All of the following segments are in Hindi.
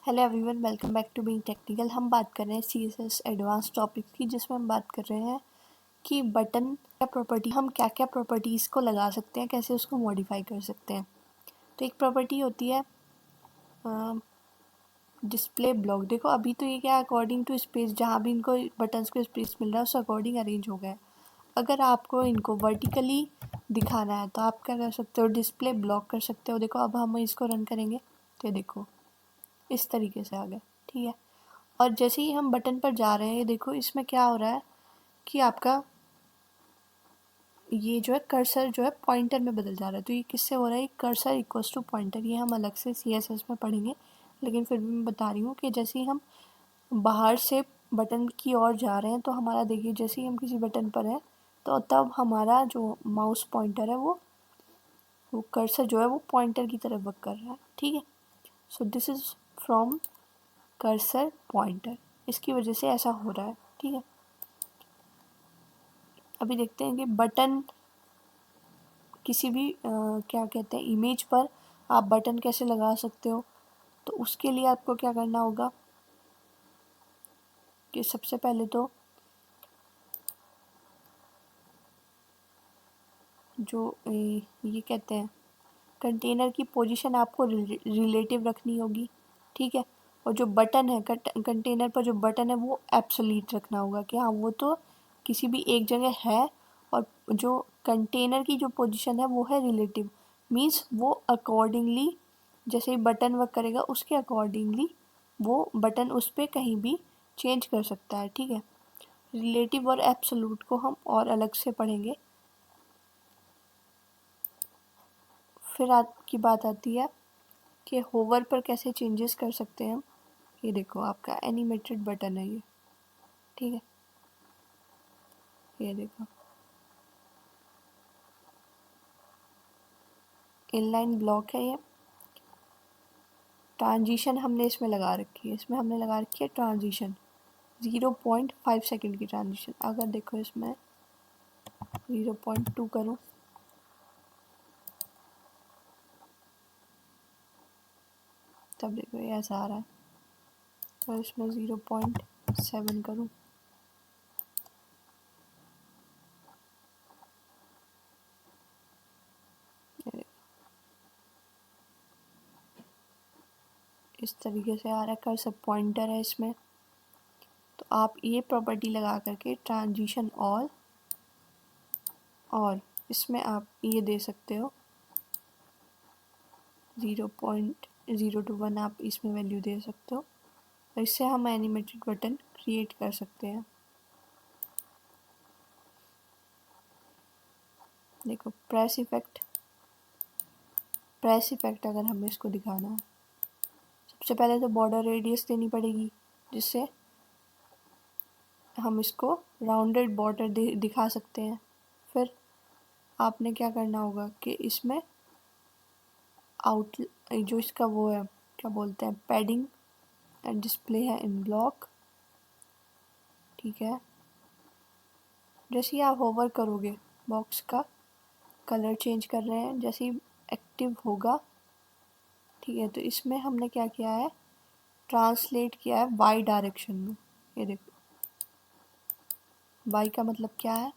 Hello everyone, welcome back to being technical. हम बात कर रहे हैं CSS एडवांस टॉपिक की, जिसमें हम बात कर रहे हैं कि बटन क्या प्रॉपर्टी, हम क्या क्या प्रॉपर्टीज़ को लगा सकते हैं, कैसे उसको मॉडिफाई कर सकते हैं। तो एक प्रॉपर्टी होती है डिस्प्ले ब्लॉक। देखो अभी तो ये क्या है, अकॉर्डिंग टू स्पेस, जहाँ भी इनको बटन्स को स्पेस मिल रहा है उस अकॉर्डिंग अरेंज हो गया है। अगर आपको इनको वर्टिकली दिखाना है तो आप क्या कर सकते हो, डिस्प्ले ब्लॉक कर सकते हो। देखो अब हम इसको रन करेंगे तो ये देखो इस तरीके से आ गया, ठीक है। और जैसे ही हम बटन पर जा रहे हैं, देखो इसमें क्या हो रहा है कि आपका ये जो है कर्सर जो है पॉइंटर में बदल जा रहा है। तो ये किससे हो रहा है, कर्सर इक्वल्स टू पॉइंटर। ये हम अलग से CSS में पढ़ेंगे, लेकिन फिर भी मैं बता रही हूँ कि जैसे ही हम बाहर से बटन की ओर जा रहे हैं तो हमारा देखिए, जैसे ही हम किसी बटन पर हैं तो तब हमारा जो माउस पॉइंटर है वो कर्सर जो है वो पॉइंटर की तरफ वर्क कर रहा है, ठीक है। So this is from cursor pointer, इसकी वजह से ऐसा हो रहा है, ठीक है। अभी देखते हैं कि बटन किसी भी क्या कहते हैं इमेज पर आप बटन कैसे लगा सकते हो। तो उसके लिए आपको क्या करना होगा कि सबसे पहले तो जो ये कहते हैं कंटेनर की पोजीशन आपको रिलेटिव रखनी होगी, ठीक है। और जो बटन है कंटेनर पर जो बटन है वो एब्सोल्यूट रखना होगा कि हाँ वो तो किसी भी एक जगह है, और जो कंटेनर की जो पोजीशन है वो है रिलेटिव। मीन्स वो अकॉर्डिंगली जैसे ही बटन वर्क करेगा उसके अकॉर्डिंगली वो बटन उस पर कहीं भी चेंज कर सकता है, ठीक है। रिलेटिव और एब्सोल्यूट को हम और अलग से पढ़ेंगे। फिर आपकी बात आती है कि होवर पर कैसे चेंजेस कर सकते हैं हम। ये देखो आपका एनिमेटेड बटन है ये, ठीक है। ये देखो इनलाइन ब्लॉक है ये। ट्रांजिशन हमने इसमें लगा रखी है, इसमें हमने लगा रखी है ट्रांजिशन 0.5 सेकेंड की ट्रांजिशन। अगर देखो इसमें 0.2 करूँ तब देखो ये ऐसा आ रहा है, और इसमें 0.7 करूँ इस तरीके से आ रहा है। कर्सर पॉइंटर है इसमें, तो आप ये प्रॉपर्टी लगा करके ट्रांजिशन और इसमें आप ये दे सकते हो 0.021 आप इसमें वैल्यू दे सकते हो, और इससे हम एनिमेटेड बटन क्रिएट कर सकते हैं। देखो प्रेस इफेक्ट अगर हमें इसको दिखाना है, सबसे पहले तो बॉर्डर रेडियस देनी पड़ेगी, जिससे हम इसको राउंडेड बॉर्डर दिखा सकते हैं। फिर आपने क्या करना होगा कि इसमें आउट जो इसका वो है क्या बोलते हैं पैडिंग एंड डिस्प्ले है इन ब्लॉक, ठीक है। जैसे ही आप होवर करोगे बॉक्स का कलर चेंज कर रहे हैं, जैसे ही एक्टिव होगा, ठीक है। तो इसमें हमने क्या किया है, ट्रांसलेट किया है वाई डायरेक्शन में। ये देखो वाई का मतलब क्या है,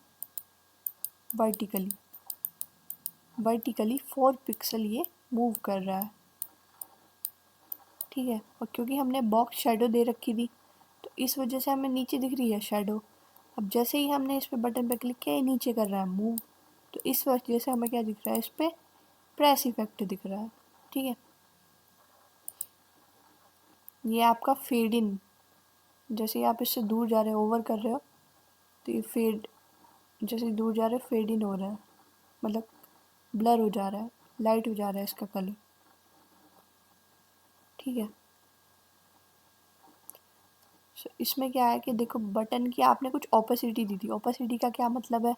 वर्टिकली 4 पिक्सल ये मूव कर रहा है, ठीक है। और क्योंकि हमने बॉक्स शेडो दे रखी थी तो इस वजह से हमें नीचे दिख रही है शेडो। अब जैसे ही हमने इस पे बटन पे क्लिक किया ये नीचे कर रहा है मूव, तो इस वजह से हमें क्या दिख रहा है, इस पे प्रेस इफेक्ट दिख रहा है, ठीक है। ये आपका फेड इन, जैसे ही आप इससे दूर जा रहे हो ओवर कर रहे हो तो ये फेड, जैसे दूर जा रहे हो फेड इन हो रहा है, मतलब ब्लर हो जा रहा है, लाइट हो जा रहा है इसका कलर, ठीक है। इसमें क्या है कि देखो बटन की आपने कुछ ओपेसिटी दी थी। ओपेसिटी का क्या मतलब है,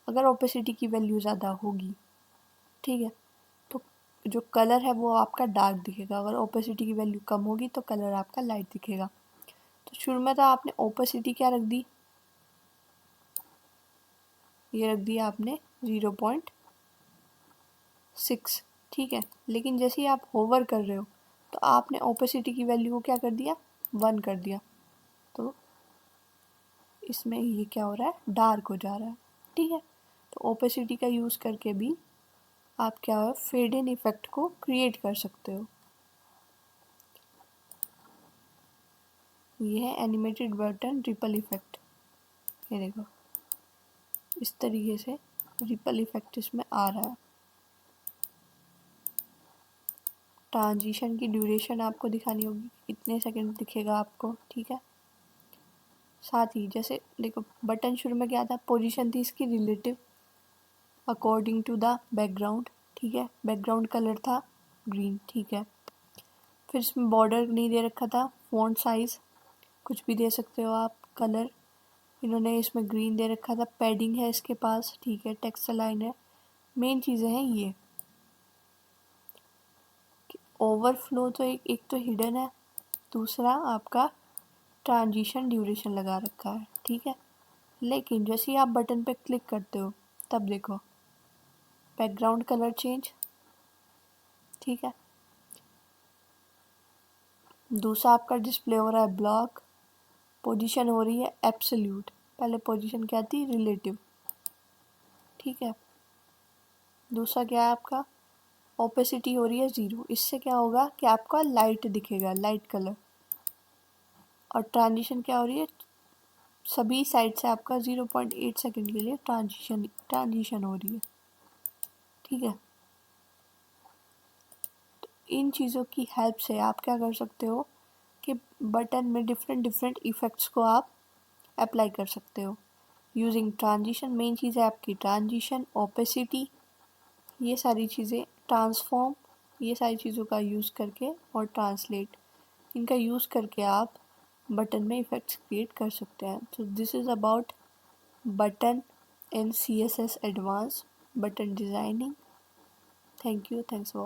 अगर ओपेसिटी की वैल्यू ज़्यादा होगी, ठीक है, तो जो कलर है वो आपका डार्क दिखेगा। अगर ओपेसिटी की वैल्यू कम होगी तो कलर आपका लाइट दिखेगा। तो शुरू में तो आपने ओपेसिटी क्या रख दी, ये रख दिया आपने 0.6, ठीक है। लेकिन जैसे ही आप होवर कर रहे हो तो तो आपने ओपेसिटी की वैल्यू को क्या कर दिया, 1 कर दिया, तो इसमें ये क्या हो रहा है, डार्क हो जा रहा है। ठीक है, तो ओपेसिटी का यूज़ करके भी आप क्या है, फेड इन इफेक्ट को क्रिएट कर सकते हो। ये है एनिमेटेड बटन रिपल इफेक्ट। ये देखो इस तरीके से रिपल इफेक्ट इसमें आ रहा है। ट्रांजिशन की ड्यूरेशन आपको दिखानी होगी, कितने सेकंड दिखेगा आपको। ठीक है, साथ ही जैसे देखो बटन शुरू में क्या था, पोजीशन थी इसकी relative according to the background. ठीक है, बैकग्राउंड कलर था ग्रीन। ठीक है, फिर इसमें बॉर्डर नहीं दे रखा था, फॉन्ट साइज कुछ भी दे सकते हो आप, कलर इन्होंने इसमें ग्रीन दे रखा था, पैडिंग है इसके पास। ठीक है, टेक्स्ट लाइन है, मेन चीज़ें हैं ये। ओवरफ्लो तो एक तो हिडन है, दूसरा आपका ट्रांजिशन ड्यूरेशन लगा रखा है। ठीक है, लेकिन जैसे ही आप बटन पे क्लिक करते हो तब देखो बैकग्राउंड कलर चेंज। ठीक है, दूसरा आपका डिस्प्ले हो रहा है ब्लॉक, पोजीशन हो रही है एब्सोल्यूट, पहले पोजीशन क्या थी, रिलेटिव। ठीक है, दूसरा क्या है आपका, ओपेसिटी हो रही है 0, इससे क्या होगा कि आपका लाइट दिखेगा, लाइट कलर। और ट्रांजिशन क्या हो रही है, सभी साइड से आपका 0.8 सेकेंड के लिए ट्रांजिशन हो रही है। ठीक है, तो इन चीज़ों की हेल्प से आप क्या कर सकते हो कि बटन में डिफरेंट डिफरेंट इफ़ेक्ट्स को आप अप्लाई कर सकते हो यूजिंग ट्रांजिशन। मेन चीज़ है आपकी ट्रांजिशन, ओपेसिटी, ये सारी चीज़ें, ट्रांसफॉर्म, ये सारी चीज़ों का यूज़ करके, और ट्रांसलेट, इनका यूज़ करके आप बटन में इफ़ेक्ट्स क्रिएट कर सकते हैं। तो this is about button in CSS advance button designing. Thank you, thanks for